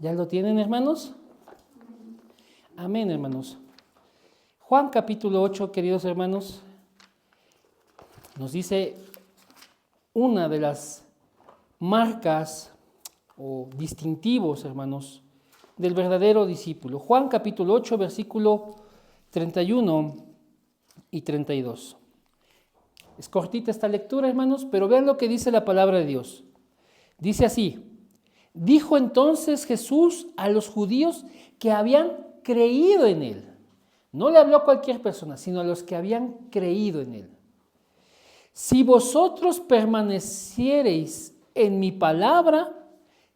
¿Ya lo tienen, hermanos? Amén, hermanos. Juan capítulo 8, queridos hermanos, nos dice una de las marcas o distintivos, hermanos, del verdadero discípulo. Juan capítulo 8, versículo 31 y 32. Es cortita esta lectura, hermanos, pero vean lo que dice la palabra de Dios. Dice así: dijo entonces Jesús a los judíos que habían creído en él. No le habló a cualquier persona, sino a los que habían creído en él. Si vosotros permaneciereis en mi palabra,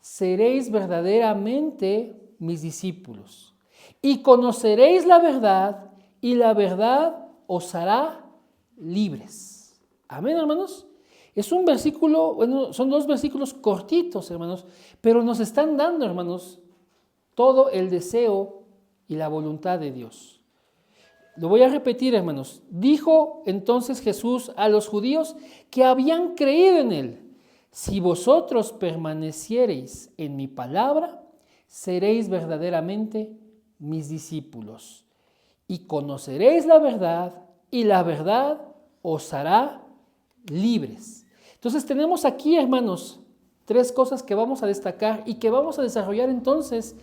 seréis verdaderamente mis discípulos. Y conoceréis la verdad, y la verdad os hará libres. Amén, hermanos. Es un versículo, bueno, son dos versículos cortitos, hermanos, pero nos están dando, hermanos, todo el deseo y la voluntad de Dios. Lo voy a repetir, hermanos. Dijo entonces Jesús a los judíos que habían creído en él: si vosotros permaneciereis en mi palabra, seréis verdaderamente mis discípulos, y conoceréis la verdad, y la verdad os hará libres. Entonces tenemos aquí, hermanos, tres cosas que vamos a destacar y que vamos a desarrollar entonces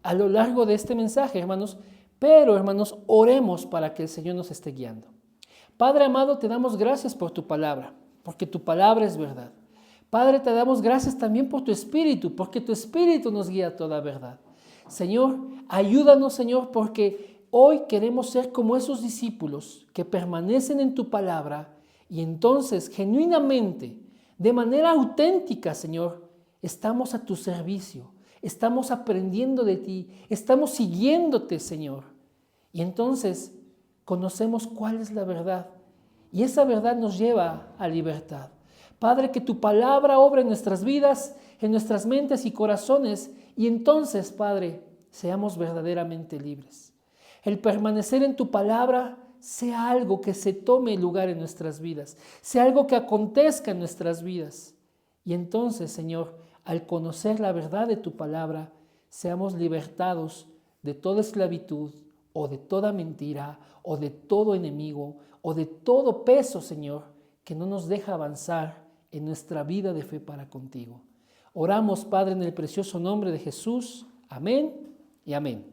a lo largo de este mensaje, hermanos. Pero, hermanos, oremos para que el Señor nos esté guiando. Padre amado, te damos gracias por tu palabra, porque tu palabra es verdad. Padre, te damos gracias también por tu Espíritu, porque tu Espíritu nos guía a toda verdad. Señor, ayúdanos, Señor, porque hoy queremos ser como esos discípulos que permanecen en tu palabra y entonces, genuinamente, de manera auténtica, Señor, estamos a tu servicio, estamos aprendiendo de ti, estamos siguiéndote, Señor. Y entonces conocemos cuál es la verdad y esa verdad nos lleva a libertad. Padre, que tu palabra obre en nuestras vidas, en nuestras mentes y corazones, y entonces, Padre, seamos verdaderamente libres. El permanecer en tu palabra sea algo que se tome lugar en nuestras vidas, sea algo que acontezca en nuestras vidas. Y entonces, Señor, al conocer la verdad de tu palabra, seamos libertados de toda esclavitud, o de toda mentira, o de todo enemigo, o de todo peso, Señor, que no nos deja avanzar en nuestra vida de fe para contigo. Oramos, Padre, en el precioso nombre de Jesús. Amén y amén.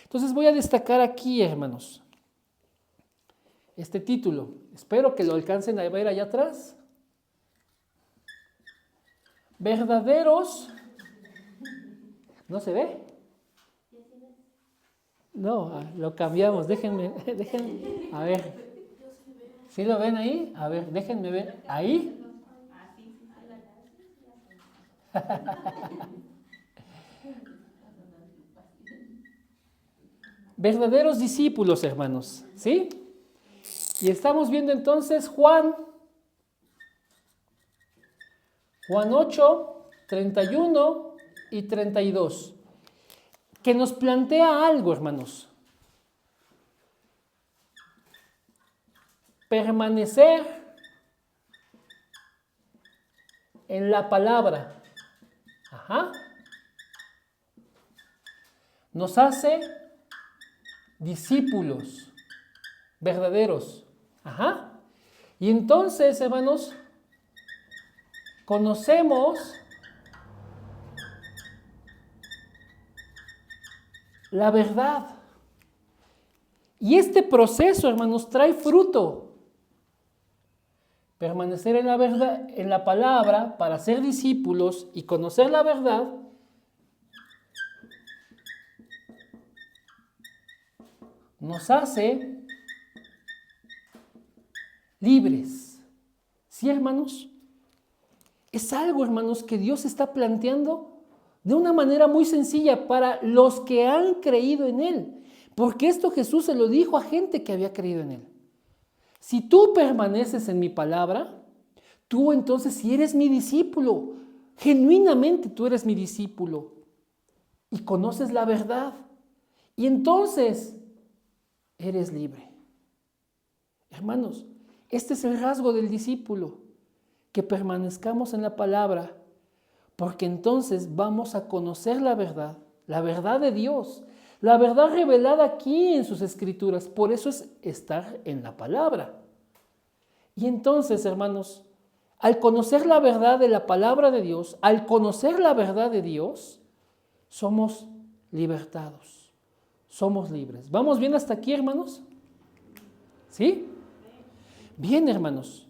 Entonces voy a destacar aquí, hermanos, este título. Espero que lo alcancen a ver allá atrás. Verdaderos. ¿No se ve? No, lo cambiamos. Déjenme, a ver. ¿Sí lo ven ahí? A ver, déjenme ver. ¿Ahí? Verdaderos discípulos, hermanos. ¿Sí? Y estamos viendo entonces Juan 8, 31 y 32, que nos plantea algo, hermanos. Permanecer en la palabra. Nos hace discípulos verdaderos. Y entonces, hermanos, conocemos la verdad. Y este proceso, hermanos, trae fruto. Permanecer en la verdad, en la palabra, para ser discípulos y conocer la verdad, nos hace libres. ¿Sí, hermanos? Es algo, hermanos, que Dios está planteando de una manera muy sencilla para los que han creído en Él. Porque esto Jesús se lo dijo a gente que había creído en Él. Si tú permaneces en mi palabra, tú entonces, si eres mi discípulo, genuinamente tú eres mi discípulo y conoces la verdad, y entonces eres libre. Hermanos, este es el rasgo del discípulo, que permanezcamos en la palabra, porque entonces vamos a conocer la verdad la verdad de Dios, la verdad revelada aquí en sus escrituras. Por eso es estar en la palabra. Y entonces, hermanos, al conocer la verdad de la palabra de Dios, al conocer la verdad de Dios, somos libertados, somos libres. ¿Vamos bien hasta aquí, hermanos? ¿Sí? Bien, hermanos.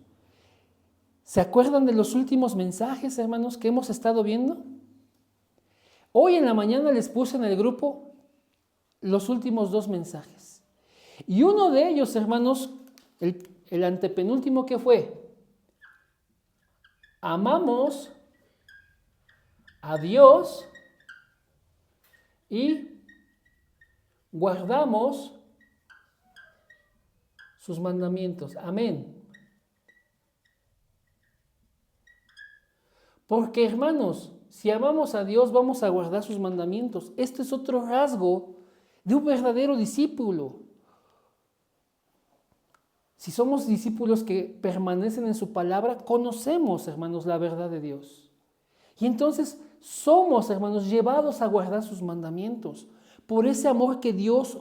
¿Se acuerdan de los últimos mensajes, hermanos, que hemos estado viendo? Hoy en la mañana les puse en el grupo los últimos 2 mensajes. Y uno de ellos, hermanos, el antepenúltimo, ¿qué fue? Amamos a Dios y guardamos sus mandamientos. Amén. Porque, hermanos, si amamos a Dios, vamos a guardar sus mandamientos. Este es otro rasgo de un verdadero discípulo. Si somos discípulos que permanecen en su palabra, conocemos, hermanos, la verdad de Dios. Y entonces somos, hermanos, llevados a guardar sus mandamientos por ese amor que Dios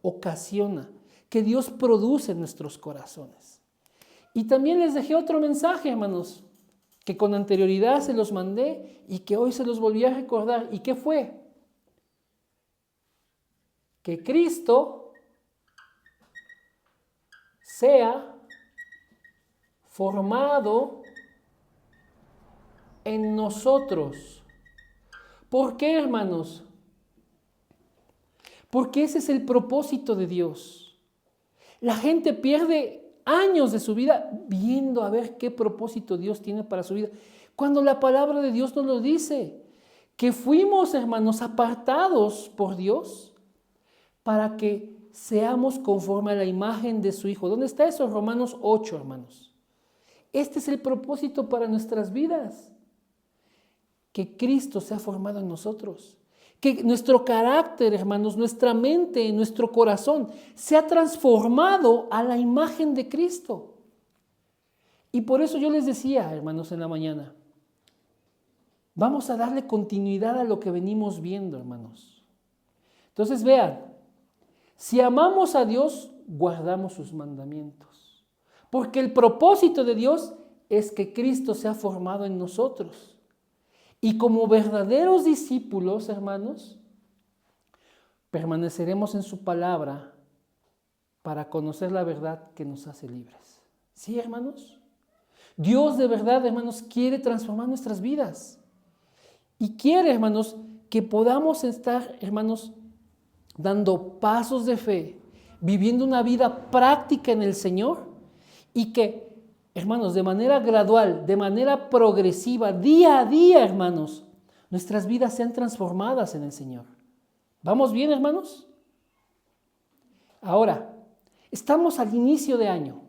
ocasiona, que Dios produce en nuestros corazones. Y también les dejé otro mensaje, hermanos, que con anterioridad se los mandé y que hoy se los volví a recordar. ¿Y qué fue? Que Cristo sea formado en nosotros. ¿Por qué, hermanos? Porque ese es el propósito de Dios. La gente pierde años de su vida viendo a ver qué propósito Dios tiene para su vida, cuando la palabra de Dios nos lo dice, que fuimos, hermanos, apartados por Dios para que seamos conforme a la imagen de su Hijo. ¿Dónde está eso? Romanos 8, hermanos. Este es el propósito para nuestras vidas, que Cristo sea formado en nosotros, que nuestro carácter, hermanos, nuestra mente, nuestro corazón sea transformado a la imagen de Cristo. Y por eso yo les decía, hermanos, en la mañana, vamos a darle continuidad a lo que venimos viendo, hermanos. Entonces vean, si amamos a Dios, guardamos sus mandamientos, porque el propósito de Dios es que Cristo sea formado en nosotros. Y como verdaderos discípulos, hermanos, permaneceremos en su palabra para conocer la verdad que nos hace libres. ¿Sí, hermanos? Dios de verdad, hermanos, quiere transformar nuestras vidas. Y quiere, hermanos, que podamos estar, hermanos, dando pasos de fe, viviendo una vida práctica en el Señor y que, hermanos, de manera gradual, de manera progresiva, día a día, hermanos, nuestras vidas sean transformadas en el Señor. ¿Vamos bien, hermanos? Ahora, estamos al inicio de año.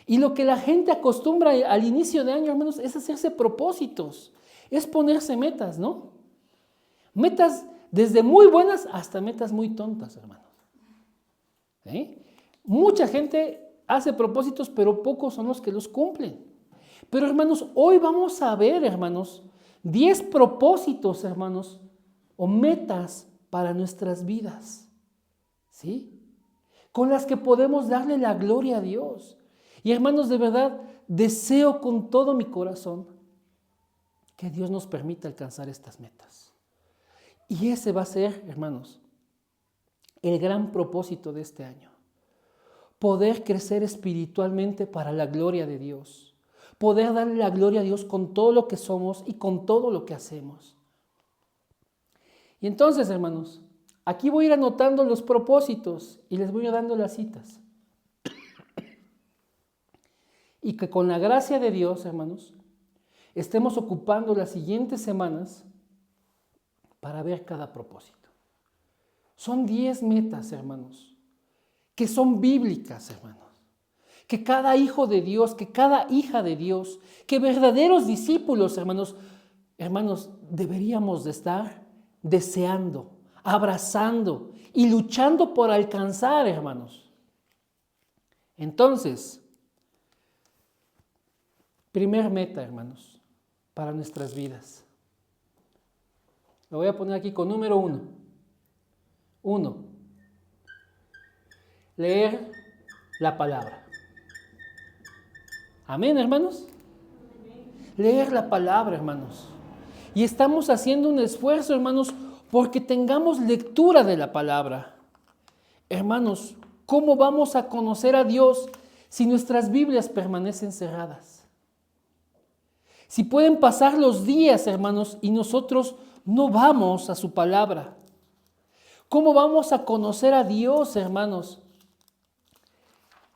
Y lo que la gente acostumbra al inicio de año, hermanos, es hacerse propósitos, es ponerse metas, ¿no? Metas desde muy buenas hasta metas muy tontas, hermanos. ¿Sí? Mucha gente hace propósitos, pero pocos son los que los cumplen. Pero, hermanos, hoy vamos a ver, hermanos, 10 propósitos, hermanos, o metas para nuestras vidas, ¿sí? Con las que podemos darle la gloria a Dios. Y, hermanos, de verdad, deseo con todo mi corazón que Dios nos permita alcanzar estas metas. Y ese va a ser, hermanos, el gran propósito de este año. Poder crecer espiritualmente para la gloria de Dios. Poder darle la gloria a Dios con todo lo que somos y con todo lo que hacemos. Y entonces, hermanos, aquí voy a ir anotando los propósitos y les voy a ir dando las citas. Y que con la gracia de Dios, hermanos, estemos ocupando las siguientes semanas para ver cada propósito. Son 10 metas, hermanos, que son bíblicas, hermanos. Que cada hijo de Dios, que cada hija de Dios, que verdaderos discípulos, hermanos, deberíamos de estar deseando, abrazando y luchando por alcanzar, hermanos. Entonces, primer meta, hermanos, para nuestras vidas. Lo voy a poner aquí con número 1. Uno, leer la palabra. Amén, hermanos. Leer la palabra, hermanos. Y estamos haciendo un esfuerzo, hermanos, porque tengamos lectura de la palabra. Hermanos, ¿cómo vamos a conocer a Dios si nuestras Biblias permanecen cerradas? Si pueden pasar los días, hermanos, y nosotros no vamos a su palabra. ¿Cómo vamos a conocer a Dios, hermanos,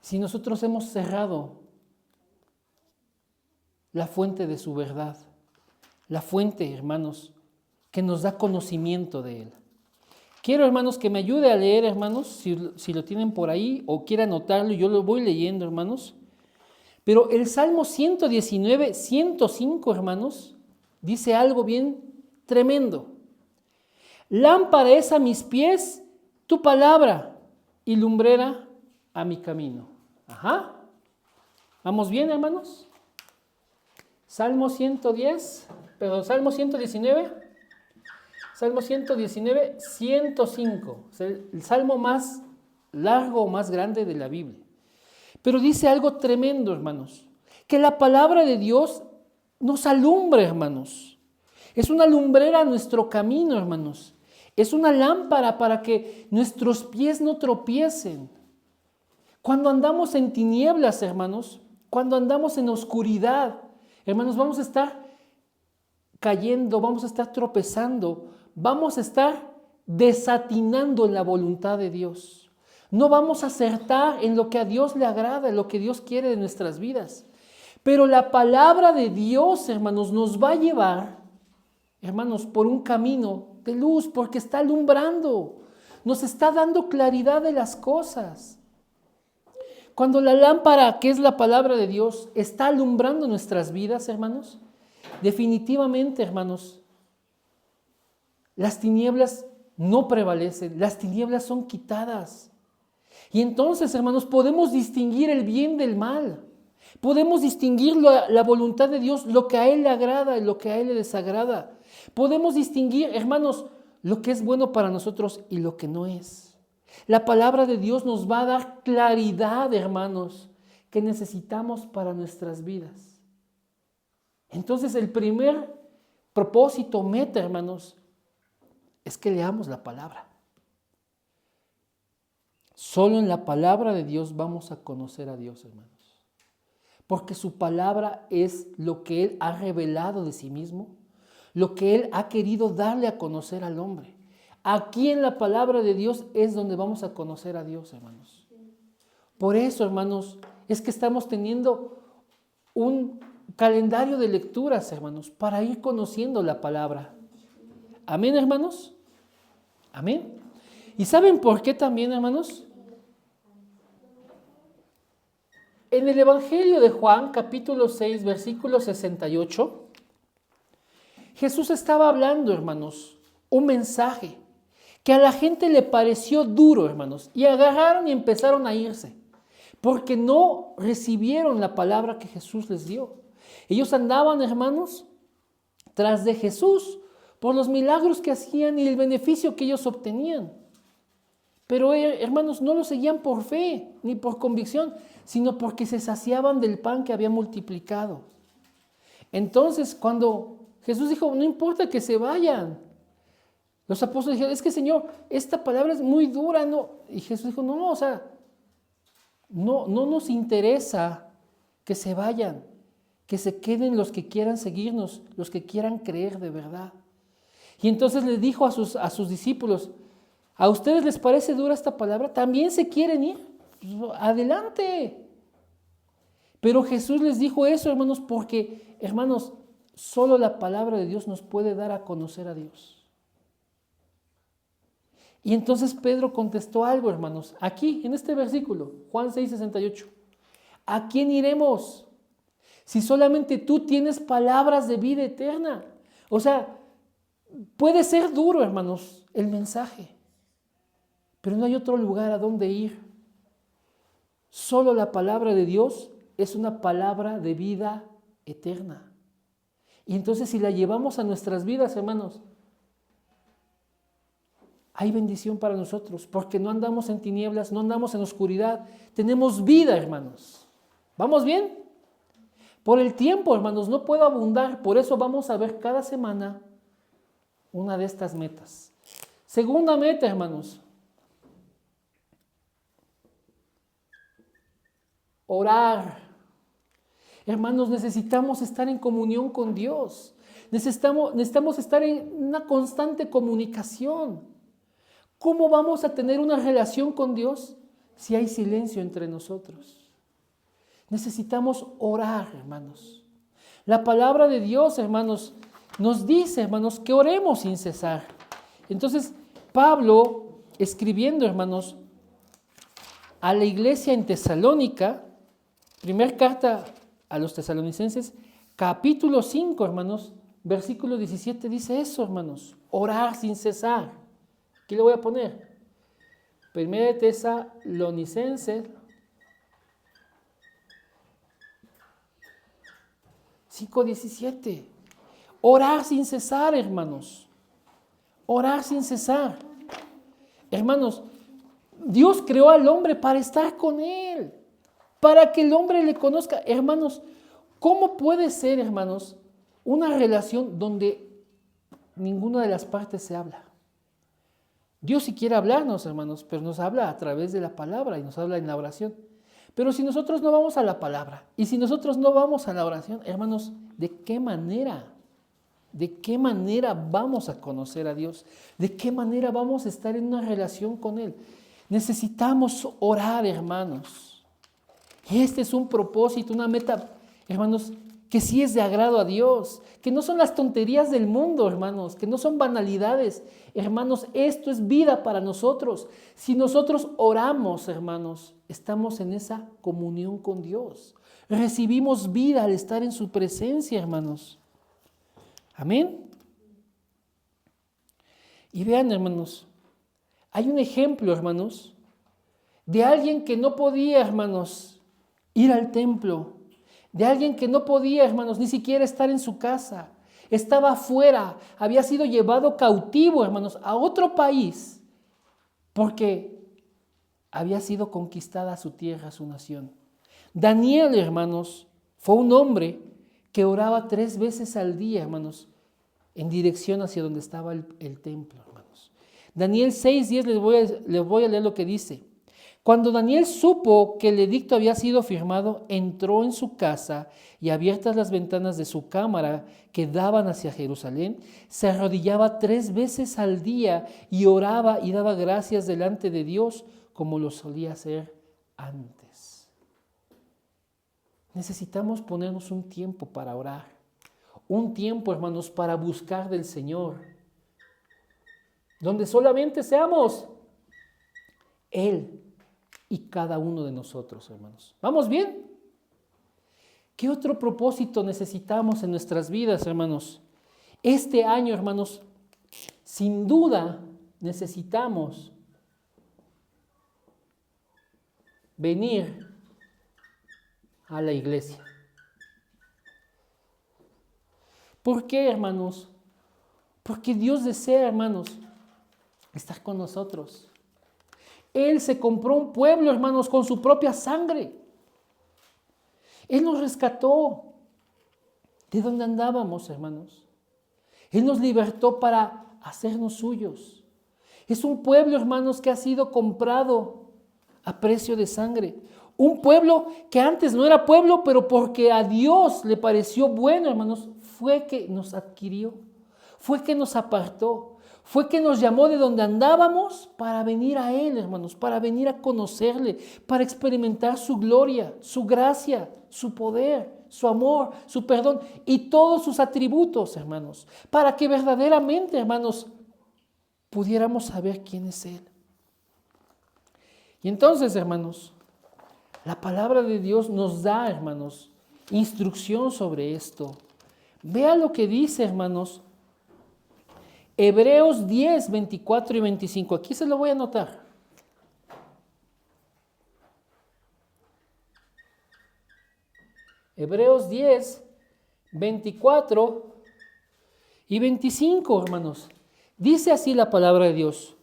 si nosotros hemos cerrado la fuente de su verdad? La fuente, hermanos, que nos da conocimiento de Él. Quiero, hermanos, que me ayude a leer, hermanos, si lo tienen por ahí o quieren anotarlo, yo lo voy leyendo, hermanos. Pero el Salmo 119, 105, hermanos, dice algo bien tremendo. Lámpara es a mis pies tu palabra y lumbrera a mi camino. Ajá. ¿Vamos bien, hermanos? Salmo 119. Salmo 119, 105. Es el salmo más largo o más grande de la Biblia. Pero dice algo tremendo, hermanos. Que la palabra de Dios nos alumbra, hermanos. Es una lumbrera a nuestro camino, hermanos. Es una lámpara para que nuestros pies no tropiecen. Cuando andamos en tinieblas, hermanos, cuando andamos en oscuridad, hermanos, vamos a estar cayendo, vamos a estar tropezando, vamos a estar desatinando en la voluntad de Dios. No vamos a acertar en lo que a Dios le agrada, en lo que Dios quiere de nuestras vidas. Pero la palabra de Dios, hermanos, nos va a llevar, hermanos, por un camino de luz, porque está alumbrando, nos está dando claridad de las cosas. Cuando la lámpara, que es la palabra de Dios, está alumbrando nuestras vidas, hermanos, definitivamente, hermanos, las tinieblas no prevalecen, las tinieblas son quitadas. Y entonces, hermanos, podemos distinguir el bien del mal. Podemos distinguir la voluntad de Dios, lo que a Él le agrada y lo que a Él le desagrada. Podemos distinguir, hermanos, lo que es bueno para nosotros y lo que no es. La palabra de Dios nos va a dar claridad, hermanos, que necesitamos para nuestras vidas. Entonces, el primer propósito, meta, hermanos, es que leamos la palabra. Solo en la palabra de Dios vamos a conocer a Dios, hermanos. Porque su palabra es lo que Él ha revelado de sí mismo, lo que Él ha querido darle a conocer al hombre. Aquí en la palabra de Dios es donde vamos a conocer a Dios, hermanos. Por eso, hermanos, es que estamos teniendo un calendario de lecturas, hermanos, para ir conociendo la palabra. Amén, hermanos. Amén. ¿Y saben por qué también, hermanos? En el Evangelio de Juan, capítulo 6, versículo 68, Jesús estaba hablando, hermanos, un mensaje que a la gente le pareció duro, hermanos, y agarraron y empezaron a irse, porque no recibieron la palabra que Jesús les dio. Ellos andaban, hermanos, tras de Jesús por los milagros que hacían y el beneficio que ellos obtenían. Pero, hermanos, no lo seguían por fe ni por convicción, sino porque se saciaban del pan que había multiplicado. Entonces, cuando Jesús dijo, no importa que se vayan, los apóstoles dijeron, es que Señor, esta palabra es muy dura, ¿no? Y Jesús dijo, no, o sea, no nos interesa que se vayan, que se queden los que quieran seguirnos, los que quieran creer de verdad. Y entonces les dijo a sus discípulos, ¿a ustedes les parece dura esta palabra? ¿También se quieren ir? Adelante. Pero Jesús les dijo eso, hermanos, porque, hermanos, solo la palabra de Dios nos puede dar a conocer a Dios. Y entonces Pedro contestó algo, hermanos, aquí en este versículo, Juan 6:68. ¿A quién iremos si solamente tú tienes palabras de vida eterna? O sea, puede ser duro, hermanos, el mensaje, pero no hay otro lugar a donde ir. Solo la palabra de Dios es una palabra de vida eterna. Y entonces si la llevamos a nuestras vidas, hermanos, hay bendición para nosotros, porque no andamos en tinieblas, no andamos en oscuridad, tenemos vida, hermanos. ¿Vamos bien? Por el tiempo, hermanos, no puedo abundar, por eso vamos a ver cada semana una de estas metas. Segunda meta, hermanos. Orar. Hermanos, necesitamos estar en comunión con Dios. Necesitamos estar en una constante comunicación. ¿Cómo vamos a tener una relación con Dios si hay silencio entre nosotros? Necesitamos orar, hermanos. La palabra de Dios, hermanos, nos dice, hermanos, que oremos sin cesar. Entonces, Pablo, escribiendo, hermanos, a la iglesia en Tesalónica, primera carta a los tesalonicenses, capítulo 5, hermanos, versículo 17, dice eso, hermanos, orar sin cesar. Aquí le voy a poner, primera de Tesalonicenses 5:17. Orar sin cesar, hermanos. Orar sin cesar. Hermanos, Dios creó al hombre para estar con él, para que el hombre le conozca. Hermanos, ¿cómo puede ser, hermanos, una relación donde ninguna de las partes se habla? Dios sí quiere hablarnos, hermanos, pero nos habla a través de la palabra y nos habla en la oración. Pero si nosotros no vamos a la palabra y si nosotros no vamos a la oración, hermanos, ¿de qué manera? ¿De qué manera vamos a conocer a Dios? ¿De qué manera vamos a estar en una relación con Él? Necesitamos orar, hermanos. Y este es un propósito, una meta, hermanos, que sí es de agrado a Dios, que no son las tonterías del mundo, hermanos, que no son banalidades. Hermanos, esto es vida para nosotros. Si nosotros oramos, hermanos, estamos en esa comunión con Dios. Recibimos vida al estar en su presencia, hermanos. Amén. Y vean, hermanos, hay un ejemplo, hermanos, de alguien que no podía, hermanos, ir al templo, de alguien que no podía, hermanos, ni siquiera estar en su casa, estaba afuera, había sido llevado cautivo, hermanos, a otro país, porque había sido conquistada su tierra, su nación. Daniel, hermanos, fue un hombre que oraba 3 veces al día, hermanos, en dirección hacia donde estaba el templo, hermanos. Daniel 6:10, les voy a leer lo que dice. Cuando Daniel supo que el edicto había sido firmado, entró en su casa y abiertas las ventanas de su cámara que daban hacia Jerusalén, se arrodillaba 3 veces al día y oraba y daba gracias delante de Dios como lo solía hacer antes. Necesitamos ponernos un tiempo para orar, un tiempo, hermanos, para buscar del Señor, donde solamente seamos Él y cada uno de nosotros, hermanos. ¿Vamos bien? ¿Qué otro propósito necesitamos en nuestras vidas, hermanos? Este año, hermanos, sin duda necesitamos venir a la iglesia. ¿Por qué, hermanos? Porque Dios desea, hermanos, estar con nosotros. Él se compró un pueblo, hermanos, con su propia sangre. Él nos rescató de donde andábamos, hermanos. Él nos libertó para hacernos suyos. Es un pueblo, hermanos, que ha sido comprado a precio de sangre. Un pueblo que antes no era pueblo, pero porque a Dios le pareció bueno, hermanos, fue que nos adquirió, fue que nos apartó, fue que nos llamó de donde andábamos para venir a Él, hermanos, para venir a conocerle, para experimentar su gloria, su gracia, su poder, su amor, su perdón y todos sus atributos, hermanos, para que verdaderamente, hermanos, pudiéramos saber quién es Él. Y entonces, hermanos, la palabra de Dios nos da, hermanos, instrucción sobre esto. Vea lo que dice, hermanos, Hebreos 10, 24 y 25. Aquí se lo voy a anotar. Hebreos 10, 24 y 25, hermanos. Dice así la palabra de Dios.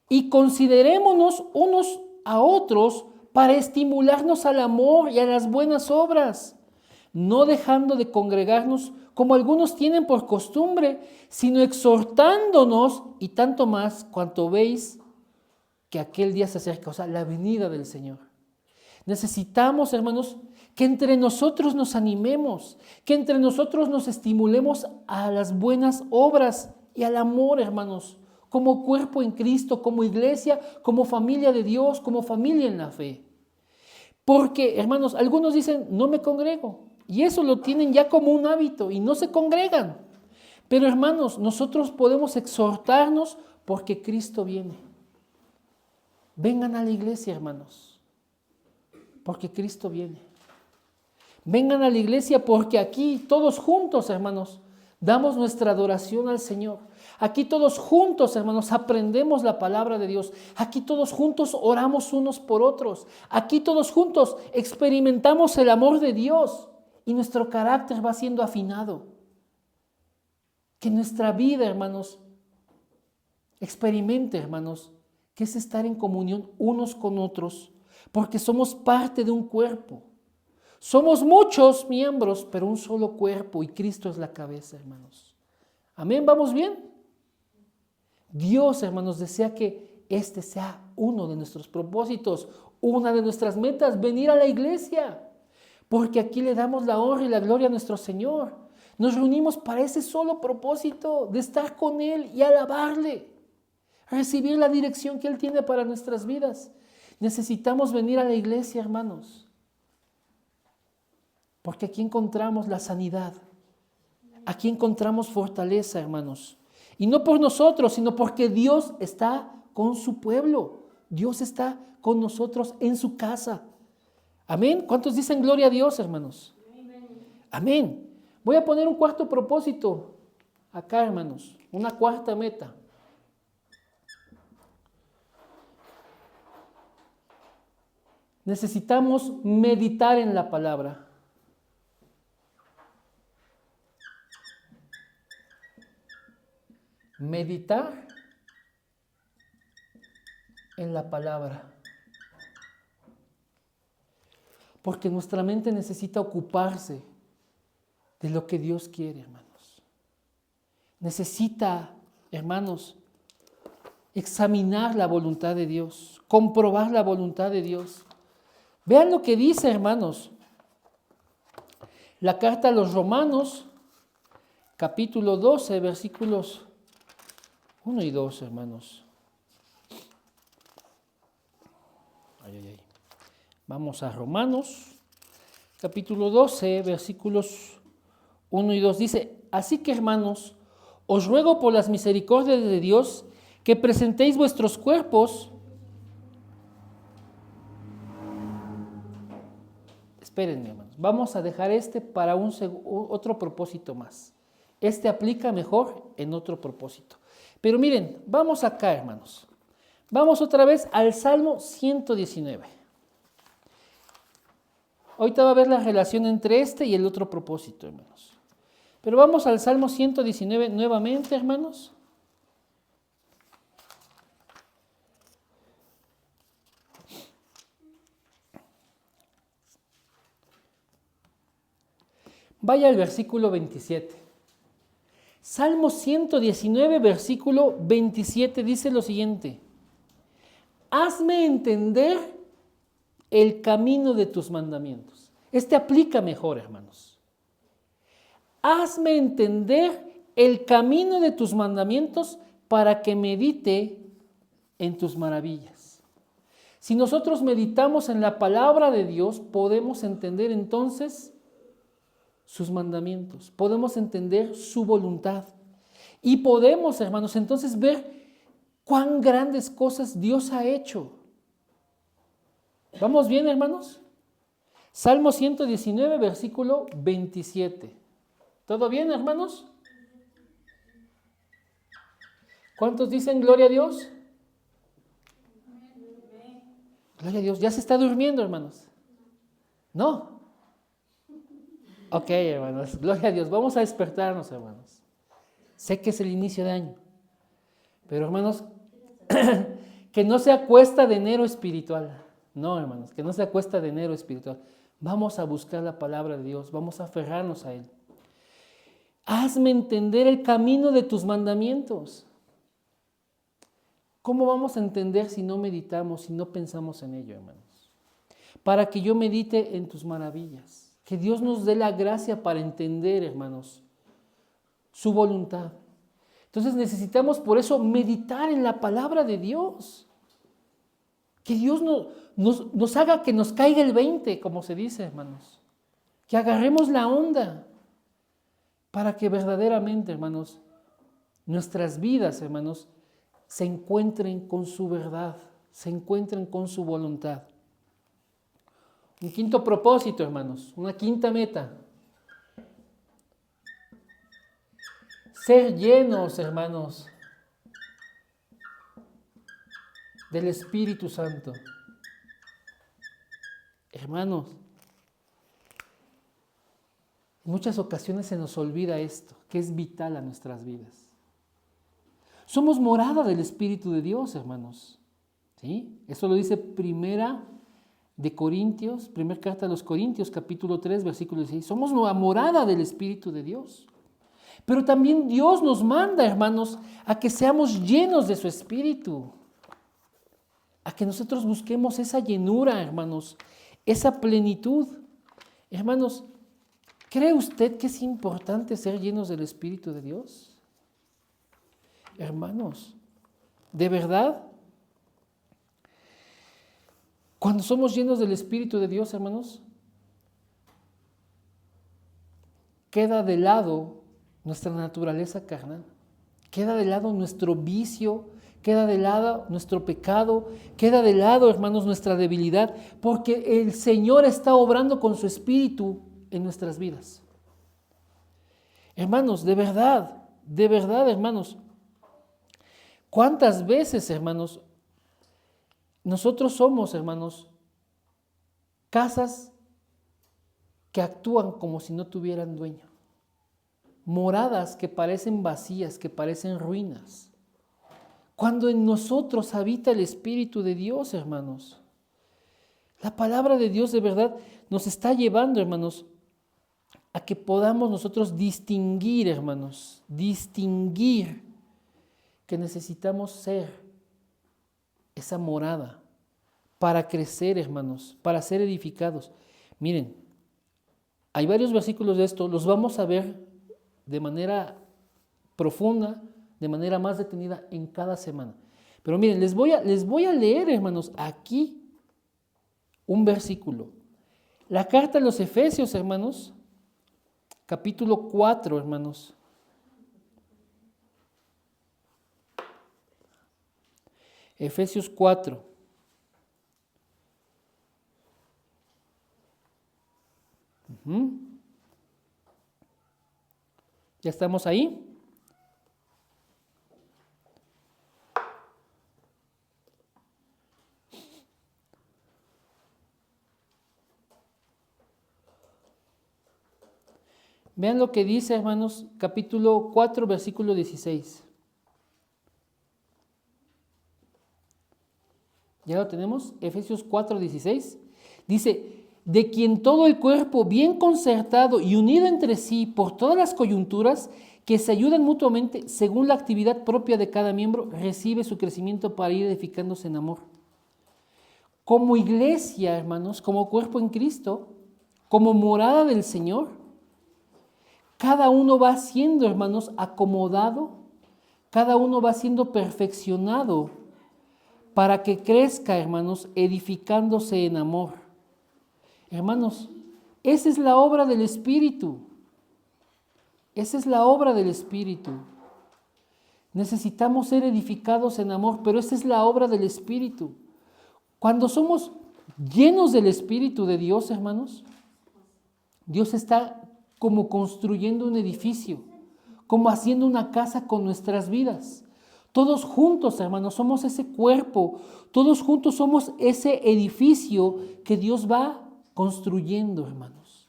y considerémonos unos a otros para estimularnos al amor y a las buenas obras, no dejando de congregarnos como algunos tienen por costumbre, sino exhortándonos, y tanto más cuanto veis que aquel día se acerca, o sea, la venida del Señor. Necesitamos, hermanos, que entre nosotros nos animemos, que entre nosotros nos estimulemos a las buenas obras y al amor, hermanos, como cuerpo en Cristo, como iglesia, como familia de Dios, como familia en la fe. Porque, hermanos, algunos dicen, no me congrego, y eso lo tienen ya como un hábito y no se congregan. Pero, hermanos, nosotros podemos exhortarnos porque Cristo viene. Vengan a la iglesia, hermanos, porque Cristo viene. Vengan a la iglesia porque aquí todos juntos, hermanos, damos nuestra adoración al Señor. Aquí todos juntos, hermanos, aprendemos la palabra de Dios. Aquí todos juntos oramos unos por otros. Aquí todos juntos experimentamos el amor de Dios y nuestro carácter va siendo afinado. Que nuestra vida, hermanos, experimente, hermanos, que es estar en comunión unos con otros, porque somos parte de un cuerpo. Somos muchos miembros, pero un solo cuerpo, y Cristo es la cabeza, hermanos. Amén, ¿vamos bien? Dios, hermanos, desea que este sea uno de nuestros propósitos, una de nuestras metas, venir a la iglesia, porque aquí le damos la honra y la gloria a nuestro Señor. Nos reunimos para ese solo propósito, de estar con Él y alabarle, recibir la dirección que Él tiene para nuestras vidas. Necesitamos venir a la iglesia, hermanos, porque aquí encontramos la sanidad, aquí encontramos fortaleza, hermanos. Y no por nosotros, sino porque Dios está con su pueblo. Dios está con nosotros en su casa. Amén. ¿Cuántos dicen gloria a Dios, hermanos? Amén. Voy a poner un cuarto propósito acá, hermanos. Una cuarta meta. Necesitamos meditar en la palabra. Meditar en la palabra. Porque nuestra mente necesita ocuparse de lo que Dios quiere, hermanos. Necesita, hermanos, examinar la voluntad de Dios, comprobar la voluntad de Dios. Vean lo que dice, hermanos, la carta a los Romanos, capítulo 12, versículos 1 y 2, hermanos. Vamos a Romanos, capítulo 12, versículos 1 y 2. Dice, así que, hermanos, os ruego por las misericordias de Dios que presentéis vuestros cuerpos. Espérenme, hermanos. Vamos a dejar para otro propósito más. Este aplica mejor en otro propósito. Pero miren, vamos acá, hermanos. Vamos otra vez al Salmo 119. Ahorita va a ver la relación entre este y el otro propósito, hermanos. Pero vamos al Salmo 119 nuevamente, hermanos. Vaya al versículo 27. Salmo 119, versículo 27 dice lo siguiente. Hazme entender el camino de tus mandamientos. Este aplica mejor, hermanos. Hazme entender el camino de tus mandamientos para que medite en tus maravillas. Si nosotros meditamos en la palabra de Dios, podemos entender entonces sus mandamientos, podemos entender su voluntad y podemos, hermanos, entonces ver cuán grandes cosas Dios ha hecho. ¿Vamos bien, hermanos? Salmo 119, versículo 27. ¿Todo bien, hermanos? ¿Cuántos dicen gloria a Dios? Gloria a Dios. ¿Ya se está durmiendo, hermanos? ¿No? Ok, hermanos. Gloria a Dios. Vamos a despertarnos, hermanos. Sé que es el inicio de año. Pero, hermanos, que no sea cuesta de enero espiritual. No, hermanos, que no sea cuesta de enero espiritual. Vamos a buscar la palabra de Dios, vamos a aferrarnos a Él. Hazme entender el camino de tus mandamientos. ¿Cómo vamos a entender si no meditamos, si no pensamos en ello, hermanos? Para que yo medite en tus maravillas. Que Dios nos dé la gracia para entender, hermanos, su voluntad. Entonces necesitamos por eso meditar en la palabra de Dios. Que Dios nos haga que nos caiga el 20, como se dice, hermanos. Que agarremos la onda para que verdaderamente, hermanos, nuestras vidas, hermanos, se encuentren con su verdad, se encuentren con su voluntad. Un quinto propósito, hermanos, una quinta meta. Ser llenos, hermanos, del Espíritu Santo. Hermanos, en muchas ocasiones se nos olvida esto, que es vital a nuestras vidas. Somos morada del Espíritu de Dios, hermanos. ¿Sí? Eso lo dice primera carta a los Corintios, capítulo 3, versículo 16. Somos la morada del Espíritu de Dios. Pero también Dios nos manda, hermanos, a que seamos llenos de su Espíritu. A que nosotros busquemos esa llenura, hermanos, esa plenitud. Hermanos, ¿cree usted que es importante ser llenos del Espíritu de Dios? Hermanos, ¿de verdad? Cuando somos llenos del Espíritu de Dios, hermanos, queda de lado nuestra naturaleza carnal, queda de lado nuestro vicio, queda de lado nuestro pecado, queda de lado, hermanos, nuestra debilidad, porque el Señor está obrando con su Espíritu en nuestras vidas. Hermanos, de verdad, hermanos, ¿cuántas veces, hermanos, nosotros somos, hermanos, casas que actúan como si no tuvieran dueño? Moradas que parecen vacías, que parecen ruinas. Cuando en nosotros habita el Espíritu de Dios, hermanos. La palabra de Dios de verdad nos está llevando, hermanos, a que podamos nosotros distinguir, hermanos, distinguir que necesitamos ser esa morada para crecer, hermanos, para ser edificados. Miren, hay varios versículos de esto, los vamos a ver de manera profunda, de manera más detenida en cada semana. Pero miren, les voy a leer, hermanos, aquí un versículo. La carta a los Efesios, hermanos, capítulo 4, hermanos. Efesios 4. ¿Ya estamos ahí? Vean lo que dice, hermanos, capítulo 4, versículo 16. ¿Ya lo tenemos? Efesios 4, 16. Dice, de quien todo el cuerpo, bien concertado y unido entre sí por todas las coyunturas que se ayudan mutuamente según la actividad propia de cada miembro, recibe su crecimiento para ir edificándose en amor. Como iglesia, hermanos, como cuerpo en Cristo, como morada del Señor, cada uno va siendo, hermanos, acomodado, cada uno va siendo perfeccionado para que crezca, hermanos, edificándose en amor. Hermanos, esa es la obra del Espíritu. Esa es la obra del Espíritu. Necesitamos ser edificados en amor, pero esa es la obra del Espíritu. Cuando somos llenos del Espíritu de Dios, hermanos, Dios está como construyendo un edificio, como haciendo una casa con nuestras vidas. Todos juntos, hermanos, somos ese cuerpo, todos juntos somos ese edificio que Dios va construyendo, hermanos.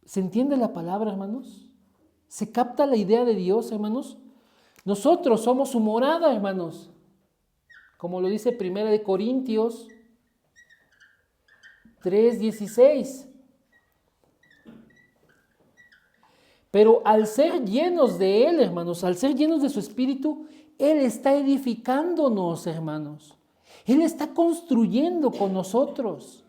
¿Se entiende la palabra, hermanos? ¿Se capta la idea de Dios, hermanos? Nosotros somos su morada, hermanos. Como lo dice 1 Corintios 3:16. Pero al ser llenos de Él, hermanos, al ser llenos de su Espíritu, Él está edificándonos, hermanos. Él está construyendo con nosotros.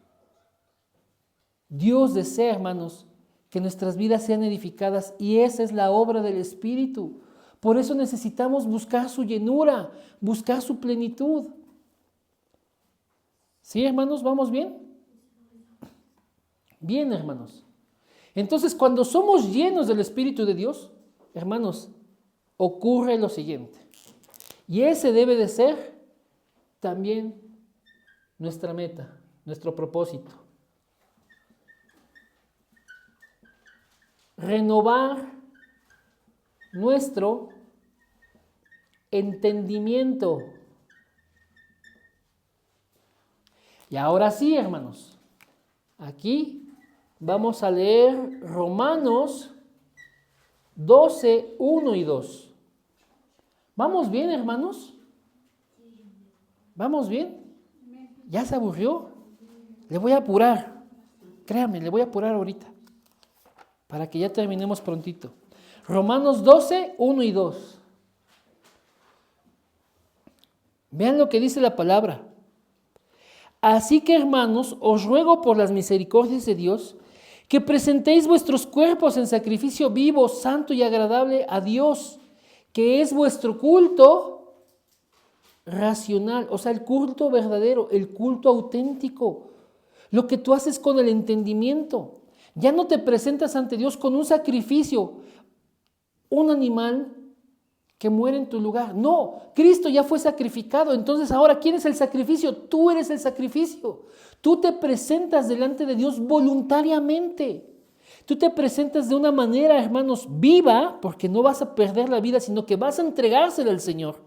Dios desea, hermanos, que nuestras vidas sean edificadas y esa es la obra del Espíritu. Por eso necesitamos buscar su llenura, buscar su plenitud. ¿Sí, hermanos? ¿Vamos bien? Bien, hermanos. Entonces, cuando somos llenos del Espíritu de Dios, hermanos, ocurre lo siguiente. Y ese debe de ser también nuestra meta, nuestro propósito. Renovar nuestro entendimiento. Y ahora sí, hermanos, aquí vamos a leer Romanos 12, 1 y 2. ¿Vamos bien, hermanos? ¿Vamos bien? ¿Ya se aburrió? Le voy a apurar. Créame, le voy a apurar ahorita. Para que ya terminemos prontito. Romanos 12, 1 y 2. Vean lo que dice la palabra. Así que, hermanos, os ruego por las misericordias de Dios que presentéis vuestros cuerpos en sacrificio vivo, santo y agradable a Dios, que es vuestro culto racional, o sea, el culto verdadero, el culto auténtico, lo que tú haces con el entendimiento. Ya no te presentas ante Dios con un sacrificio, un animal que muere en tu lugar. No, Cristo ya fue sacrificado, entonces ahora ¿quién es el sacrificio? Tú eres el sacrificio. Tú te presentas delante de Dios voluntariamente. Tú te presentas de una manera, hermanos, viva, porque no vas a perder la vida, sino que vas a entregársela al Señor.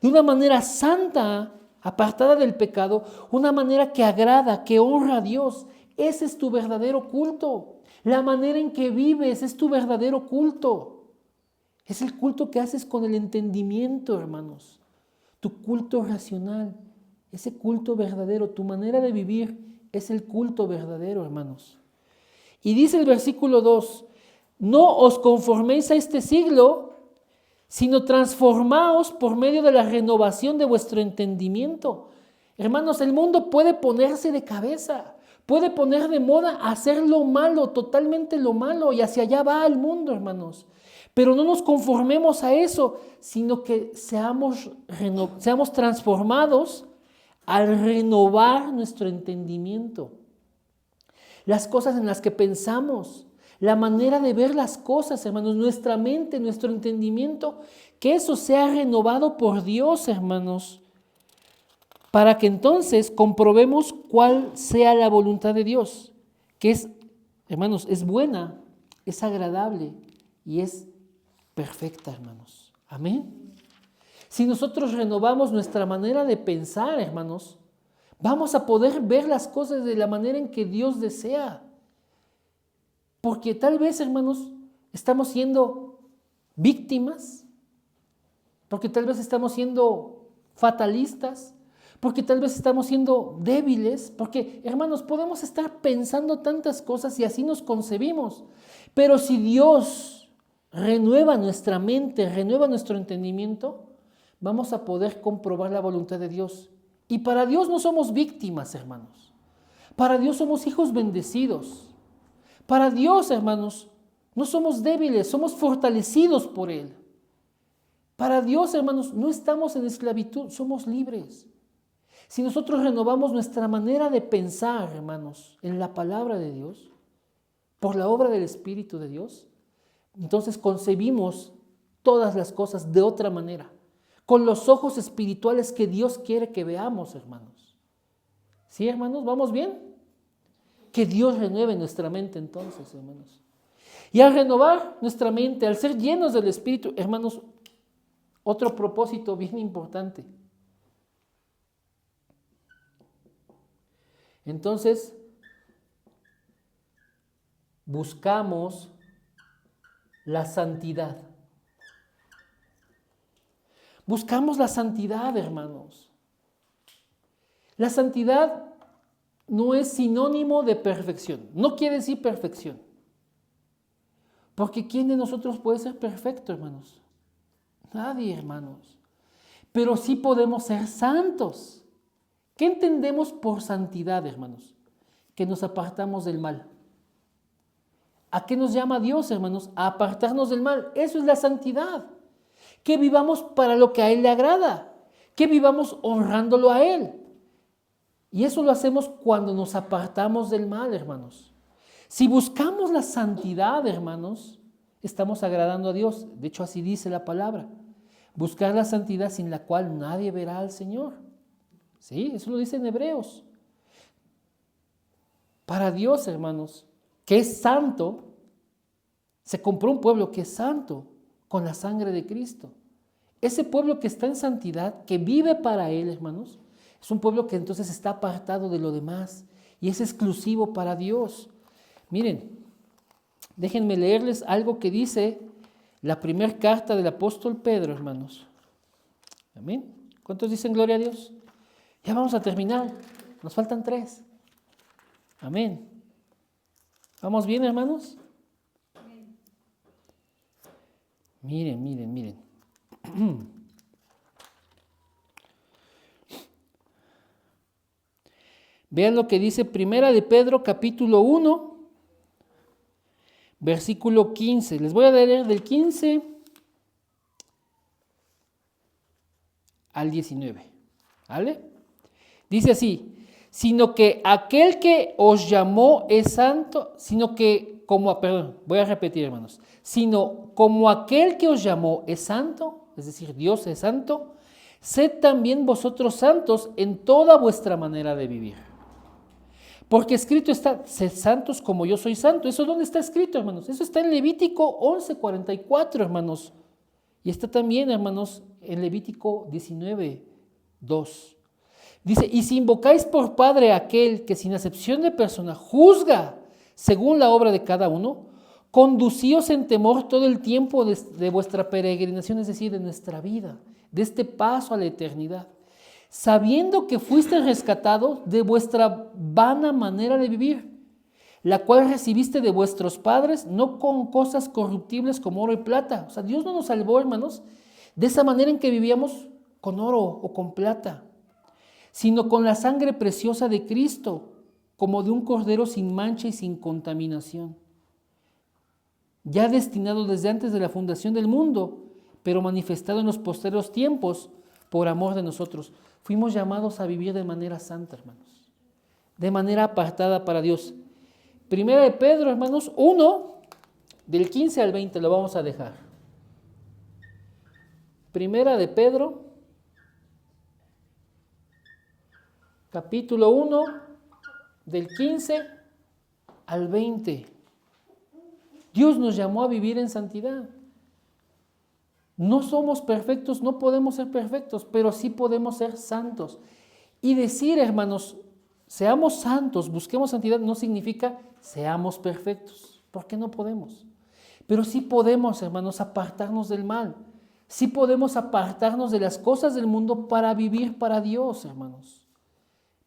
De una manera santa, apartada del pecado, una manera que agrada, que honra a Dios. Ese es tu verdadero culto. La manera en que vives es tu verdadero culto. Es el culto que haces con el entendimiento, hermanos. Tu culto racional, ese culto verdadero, tu manera de vivir es el culto verdadero, hermanos. Y dice el versículo 2, no os conforméis a este siglo, sino transformaos por medio de la renovación de vuestro entendimiento. Hermanos, el mundo puede ponerse de cabeza, puede poner de moda hacer lo malo, totalmente lo malo, y hacia allá va el mundo, hermanos. Pero no nos conformemos a eso, sino que seamos transformados al renovar nuestro entendimiento. Las cosas en las que pensamos, la manera de ver las cosas, hermanos, nuestra mente, nuestro entendimiento, que eso sea renovado por Dios, hermanos, para que entonces comprobemos cuál sea la voluntad de Dios, que es, hermanos, es buena, es agradable y es perfecta, hermanos. Amén. Si nosotros renovamos nuestra manera de pensar, hermanos, vamos a poder ver las cosas de la manera en que Dios desea. Porque tal vez, hermanos, estamos siendo víctimas, porque tal vez estamos siendo fatalistas, porque tal vez estamos siendo débiles, porque, hermanos, podemos estar pensando tantas cosas y así nos concebimos. Pero si Dios renueva nuestra mente, renueva nuestro entendimiento, vamos a poder comprobar la voluntad de Dios. Y para Dios no somos víctimas, hermanos. Para Dios somos hijos bendecidos. Para Dios, hermanos, no somos débiles, somos fortalecidos por Él. Para Dios, hermanos, no estamos en esclavitud, somos libres. Si nosotros renovamos nuestra manera de pensar, hermanos, en la palabra de Dios, por la obra del Espíritu de Dios, entonces concebimos todas las cosas de otra manera, con los ojos espirituales que Dios quiere que veamos, hermanos. ¿Sí, hermanos? ¿Vamos bien? Que Dios renueve nuestra mente entonces, hermanos. Y al renovar nuestra mente, al ser llenos del Espíritu, hermanos, otro propósito bien importante. Entonces, buscamos la santidad. Buscamos la santidad, hermanos. La santidad no es sinónimo de perfección. No quiere decir perfección. Porque ¿quién de nosotros puede ser perfecto, hermanos? Nadie, hermanos. Pero sí podemos ser santos. ¿Qué entendemos por santidad, hermanos? Que nos apartamos del mal. ¿A qué nos llama Dios, hermanos? A apartarnos del mal. Eso es la santidad. Que vivamos para lo que a Él le agrada. Que vivamos honrándolo a Él. Y eso lo hacemos cuando nos apartamos del mal, hermanos. Si buscamos la santidad, hermanos, estamos agradando a Dios. De hecho, así dice la palabra. Buscar la santidad sin la cual nadie verá al Señor. Sí, eso lo dice en Hebreos. Para Dios, hermanos, que es santo, se compró un pueblo que es santo con la sangre de Cristo. Ese pueblo que está en santidad, que vive para Él, hermanos, es un pueblo que entonces está apartado de lo demás y es exclusivo para Dios. Miren, déjenme leerles algo que dice la primera carta del apóstol Pedro, hermanos. Amén. ¿Cuántos dicen gloria a Dios? Ya vamos a terminar. Nos faltan 3. Amén. ¿Vamos bien, hermanos? Miren, miren, miren. Vean lo que dice Primera de Pedro, capítulo 1, versículo 15. Les voy a leer del 15 al 19. ¿Vale? Dice así: sino que aquel que os llamó es santo, voy a repetir, hermanos, sino como aquel que os llamó es santo, es decir, Dios es santo, sed también vosotros santos en toda vuestra manera de vivir. Porque escrito está, sed santos como yo soy santo. ¿Eso dónde está escrito, hermanos? Eso está en Levítico 11:44, hermanos. Y está también, hermanos, en Levítico 19:2. Dice, y si invocáis por Padre a aquel que sin acepción de persona juzga según la obra de cada uno, conducíos en temor todo el tiempo de vuestra peregrinación, es decir, de nuestra vida, de este paso a la eternidad, sabiendo que fuiste rescatados de vuestra vana manera de vivir, la cual recibiste de vuestros padres, no con cosas corruptibles como oro y plata. O sea, Dios no nos salvó, hermanos, de esa manera en que vivíamos con oro o con plata, sino con la sangre preciosa de Cristo, como de un cordero sin mancha y sin contaminación, ya destinado desde antes de la fundación del mundo, pero manifestado en los posteriores tiempos por amor de nosotros. Fuimos llamados a vivir de manera santa, hermanos, de manera apartada para Dios. Primera de Pedro, hermanos, 1, del 15 al 20, lo vamos a dejar. Primera de Pedro, capítulo 1, del 15 al 20. Dios nos llamó a vivir en santidad. No somos perfectos, no podemos ser perfectos, pero sí podemos ser santos. Y decir, hermanos, seamos santos, busquemos santidad, no significa seamos perfectos, porque no podemos. Pero sí podemos, hermanos, apartarnos del mal. Sí podemos apartarnos de las cosas del mundo para vivir para Dios, hermanos,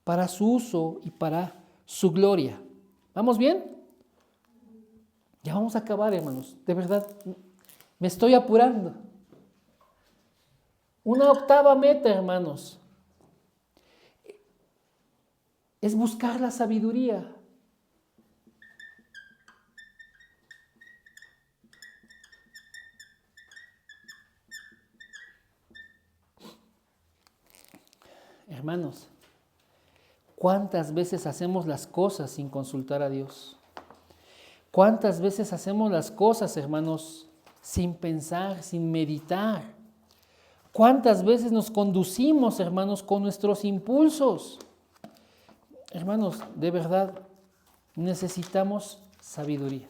para su uso y para su gloria. ¿Vamos bien? Ya vamos a acabar, hermanos. De verdad, me estoy apurando. Una octava meta, hermanos, es buscar la sabiduría. Hermanos, ¿cuántas veces hacemos las cosas sin consultar a Dios? ¿Cuántas veces hacemos las cosas, hermanos, sin pensar, sin meditar? ¿Cuántas veces nos conducimos, hermanos, con nuestros impulsos? Hermanos, de verdad, necesitamos sabiduría.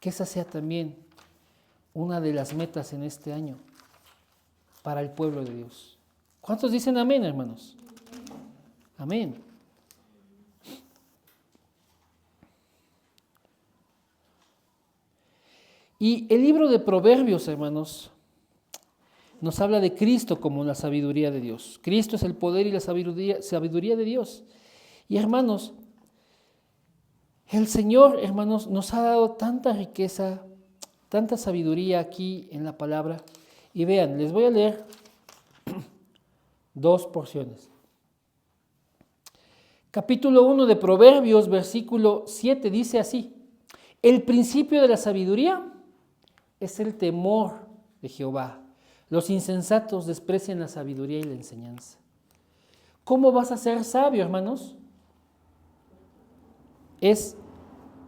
Que esa sea también una de las metas en este año para el pueblo de Dios. ¿Cuántos dicen amén, hermanos? Amén. Y el libro de Proverbios, hermanos, nos habla de Cristo como la sabiduría de Dios. Cristo es el poder y la sabiduría de Dios. Y hermanos, el Señor, hermanos, nos ha dado tanta riqueza, tanta sabiduría aquí en la palabra. Y vean, les voy a leer 2 porciones. Capítulo 1 de Proverbios, versículo 7, dice así: el principio de la sabiduría es el temor de Jehová. Los insensatos desprecian la sabiduría y la enseñanza. ¿Cómo vas a ser sabio, hermanos? Es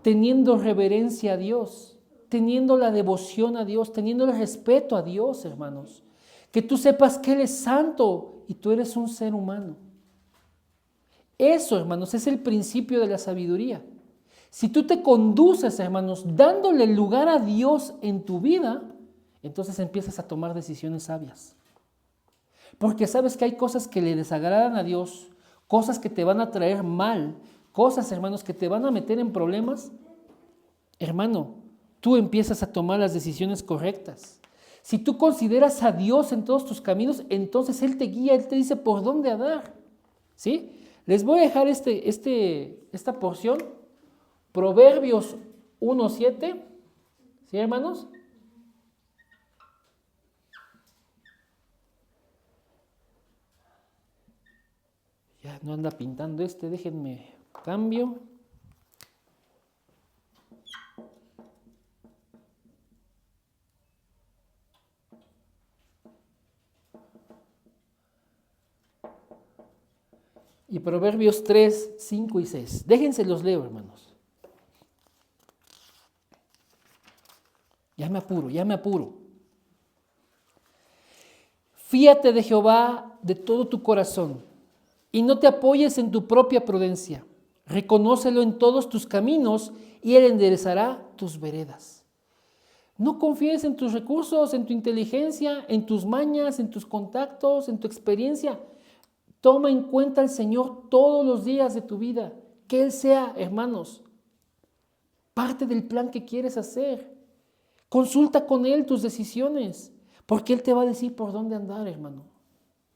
teniendo reverencia a Dios, teniendo la devoción a Dios, teniendo el respeto a Dios, hermanos. Que tú sepas que Él es santo y tú eres un ser humano. Eso, hermanos, es el principio de la sabiduría. Si tú te conduces, hermanos, dándole lugar a Dios en tu vida, entonces empiezas a tomar decisiones sabias. Porque sabes que hay cosas que le desagradan a Dios, cosas que te van a traer mal, cosas, hermanos, que te van a meter en problemas. Hermano, tú empiezas a tomar las decisiones correctas. Si tú consideras a Dios en todos tus caminos, entonces Él te guía, Él te dice por dónde andar. ¿Sí? Les voy a dejar esta porción, Proverbios 1:7. ¿Sí, hermanos? Ya no anda pintando déjenme cambio. Y Proverbios 3, 5 y 6. Déjense los leo, hermanos. Ya me apuro. Fíate de Jehová de todo tu corazón y no te apoyes en tu propia prudencia. Reconócelo en todos tus caminos y Él enderezará tus veredas. No confíes en tus recursos, en tu inteligencia, en tus mañas, en tus contactos, en tu experiencia. Toma en cuenta al Señor todos los días de tu vida. Que Él sea, hermanos, parte del plan que quieres hacer. Consulta con Él tus decisiones, porque Él te va a decir por dónde andar, hermano.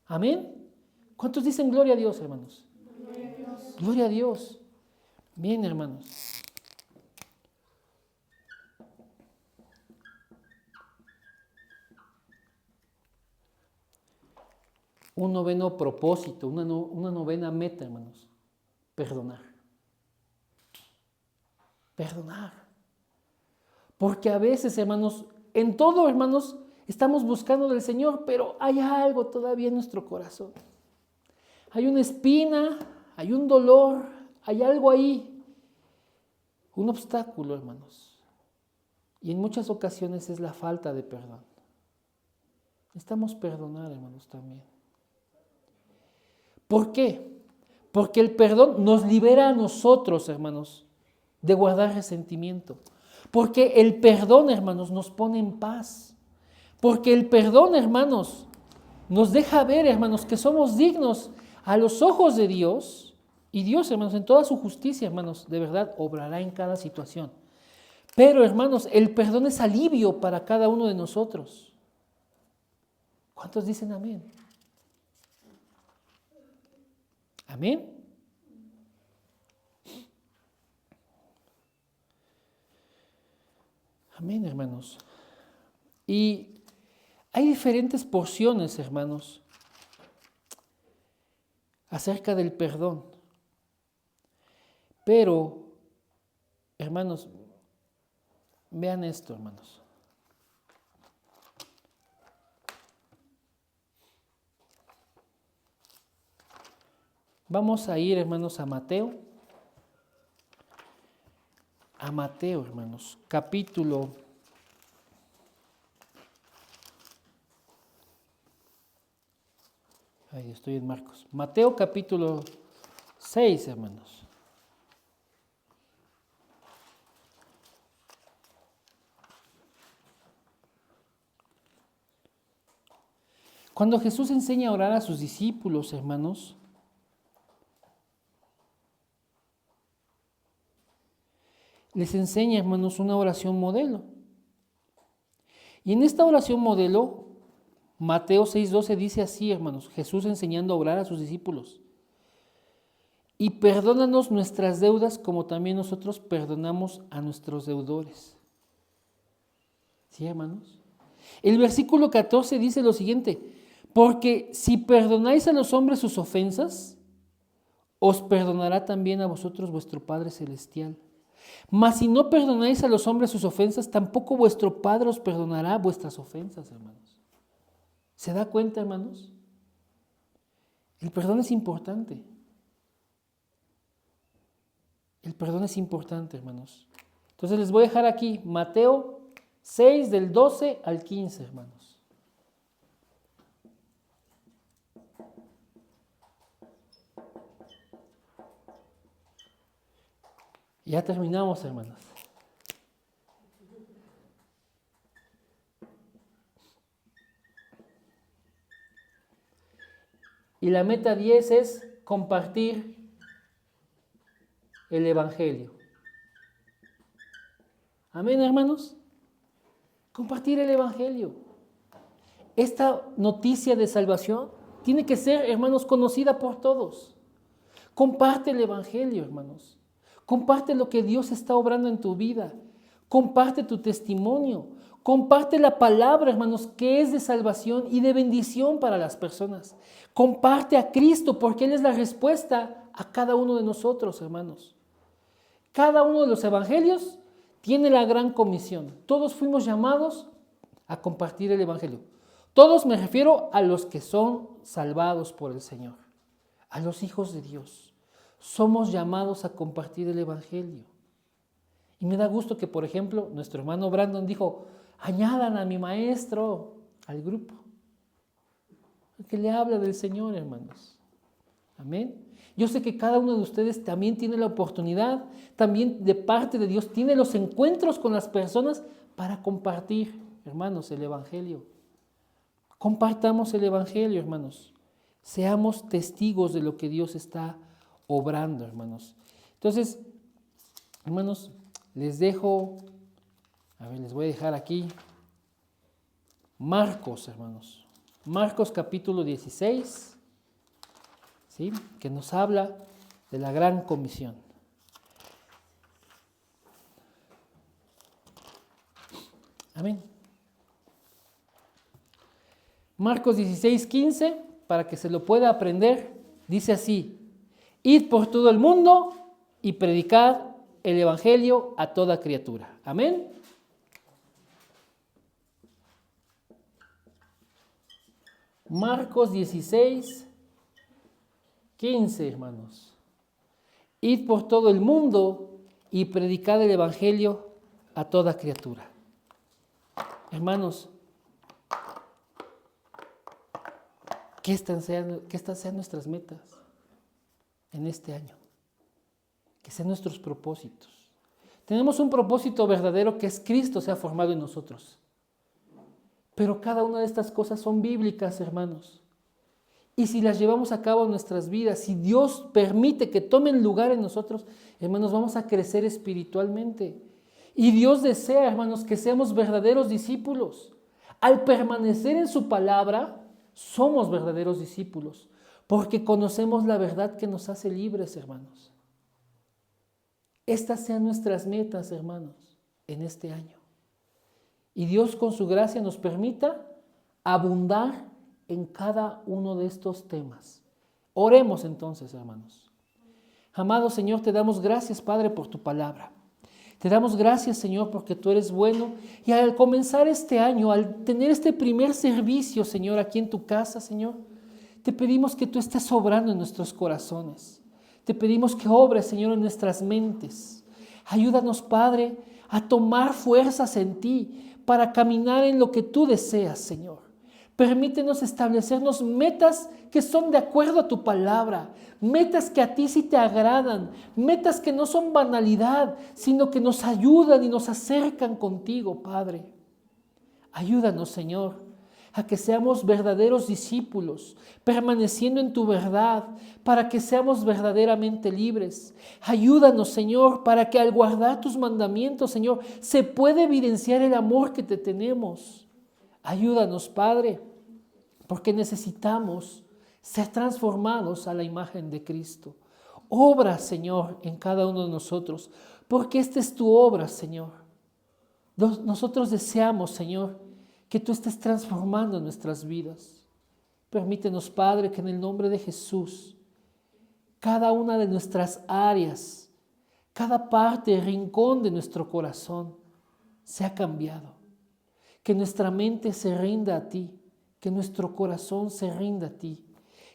¿Amén? ¿Cuántos dicen gloria a Dios, hermanos? Gloria a Dios. Gloria a Dios. Bien, hermanos. Un noveno propósito, una novena meta, hermanos. Perdonar. Perdonar. Porque a veces, hermanos, en todo, hermanos, estamos buscando del Señor, pero hay algo todavía en nuestro corazón. Hay una espina, hay un dolor, hay algo ahí. Un obstáculo, hermanos. Y en muchas ocasiones es la falta de perdón. Necesitamos perdonar, hermanos, también. ¿Por qué? Porque el perdón nos libera a nosotros, hermanos, de guardar resentimiento. Porque el perdón, hermanos, nos pone en paz. Porque el perdón, hermanos, nos deja ver, hermanos, que somos dignos a los ojos de Dios. Y Dios, hermanos, en toda su justicia, hermanos, de verdad, obrará en cada situación. Pero, hermanos, el perdón es alivio para cada uno de nosotros. ¿Cuántos dicen amén? Amén. Amén, hermanos. Y hay diferentes porciones, hermanos, acerca del perdón. Pero, hermanos, vean esto, hermanos. Vamos a ir, hermanos, a Mateo. A Mateo, hermanos, capítulo 'Estoy en Marcos. Mateo capítulo 6, hermanos. Cuando Jesús enseña a orar a sus discípulos, hermanos, les enseña, hermanos, una oración modelo. Y en esta oración modelo Mateo 6:12 dice así, hermanos, Jesús enseñando a orar a sus discípulos. Y perdónanos nuestras deudas como también nosotros perdonamos a nuestros deudores. ¿Sí, hermanos? El versículo 14 dice lo siguiente: porque si perdonáis a los hombres sus ofensas, os perdonará también a vosotros vuestro Padre Celestial. Mas si no perdonáis a los hombres sus ofensas, tampoco vuestro Padre os perdonará vuestras ofensas, hermanos. ¿Se da cuenta, hermanos? El perdón es importante. El perdón es importante, hermanos. Entonces les voy a dejar aquí Mateo 6 del 12 al 15, hermanos. Ya terminamos, hermanos. Y la meta 10 es compartir el Evangelio. Amén, hermanos. Compartir el Evangelio. Esta noticia de salvación tiene que ser, hermanos, conocida por todos. Comparte el Evangelio, hermanos. Comparte lo que Dios está obrando en tu vida. Comparte tu testimonio. Comparte la palabra, hermanos, que es de salvación y de bendición para las personas. Comparte a Cristo, porque Él es la respuesta a cada uno de nosotros, hermanos. Cada uno de los evangelios tiene la gran comisión. Todos fuimos llamados a compartir el Evangelio. Todos, me refiero a los que son salvados por el Señor, a los hijos de Dios. Somos llamados a compartir el Evangelio. Y me da gusto que, por ejemplo, nuestro hermano Brandon dijo: añadan a mi maestro al grupo, que le habla del Señor, hermanos. Amén. Yo sé que cada uno de ustedes también tiene la oportunidad, también de parte de Dios, tiene los encuentros con las personas para compartir, hermanos, el Evangelio. Compartamos el Evangelio, hermanos. Seamos testigos de lo que Dios está obrando, hermanos. Entonces, hermanos, les dejo, les voy a dejar aquí Marcos, hermanos. Marcos capítulo 16, ¿sí?, que nos habla de la gran comisión. Amén. Marcos 16:15, para que se lo pueda aprender, dice así: id por todo el mundo y predicad el Evangelio a toda criatura. Amén. Marcos 16:15, hermanos. Id por todo el mundo y predicad el Evangelio a toda criatura. Hermanos, que estas sean nuestras metas en este año, que sean nuestros propósitos. Tenemos un propósito verdadero, que es Cristo sea formado en nosotros. Pero cada una de estas cosas son bíblicas, hermanos. Y si las llevamos a cabo en nuestras vidas, si Dios permite que tomen lugar en nosotros, hermanos, vamos a crecer espiritualmente. Y Dios desea, hermanos, que seamos verdaderos discípulos. Al permanecer en su palabra, somos verdaderos discípulos, porque conocemos la verdad que nos hace libres, hermanos. Estas sean nuestras metas, hermanos, en este año. Y Dios, con su gracia, nos permita abundar en cada uno de estos temas. Oremos entonces, hermanos. Amado Señor, te damos gracias, Padre, por tu palabra. Te damos gracias, Señor, porque tú eres bueno. Y al comenzar este año, al tener este primer servicio, Señor, aquí en tu casa, Señor, te pedimos que tú estés obrando en nuestros corazones. Te pedimos que obres, Señor, en nuestras mentes. Ayúdanos, Padre, a tomar fuerzas en ti para caminar en lo que tú deseas, Señor. Permítenos establecernos metas que son de acuerdo a tu palabra, metas que a ti sí te agradan, metas que no son banalidad, sino que nos ayudan y nos acercan contigo, Padre. Ayúdanos, Señor, a que seamos verdaderos discípulos, permaneciendo en tu verdad, para que seamos verdaderamente libres. Ayúdanos, Señor, para que al guardar tus mandamientos, Señor, se pueda evidenciar el amor que te tenemos. Ayúdanos, Padre, porque necesitamos ser transformados a la imagen de Cristo. Obra, Señor, en cada uno de nosotros, porque esta es tu obra, Señor. Nosotros deseamos, Señor, que tú estés transformando nuestras vidas. Permítenos, Padre, que en el nombre de Jesús, cada una de nuestras áreas, cada parte, rincón de nuestro corazón sea cambiado. Que nuestra mente se rinda a ti, que nuestro corazón se rinda a ti.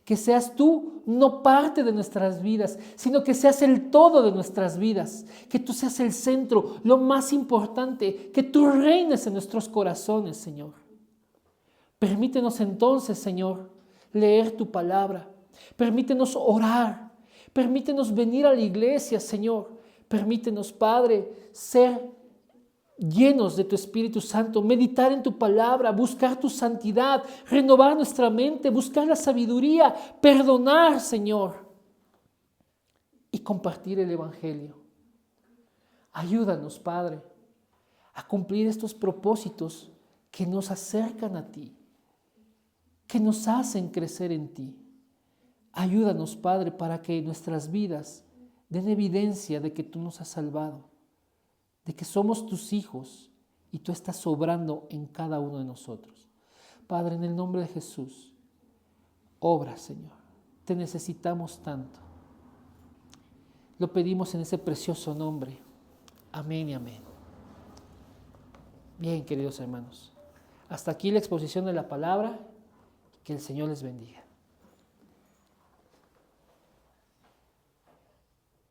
Que seas tú no parte de nuestras vidas, sino que seas el todo de nuestras vidas. Que tú seas el centro, lo más importante, que tú reines en nuestros corazones, Señor. Permítenos entonces, Señor, leer tu palabra. Permítenos orar. Permítenos venir a la iglesia, Señor. Permítenos, Padre, ser llenos de tu Espíritu Santo, meditar en tu palabra, buscar tu santidad, renovar nuestra mente, buscar la sabiduría, perdonar, Señor, y compartir el Evangelio. Ayúdanos, Padre, a cumplir estos propósitos que nos acercan a ti, que nos hacen crecer en ti. Ayúdanos, Padre, para que nuestras vidas den evidencia de que tú nos has salvado, de que somos tus hijos y tú estás obrando en cada uno de nosotros. Padre, en el nombre de Jesús, obra, Señor. Te necesitamos tanto. Lo pedimos en ese precioso nombre. Amén y amén. Bien, queridos hermanos. Hasta aquí la exposición de la palabra. Que el Señor les bendiga.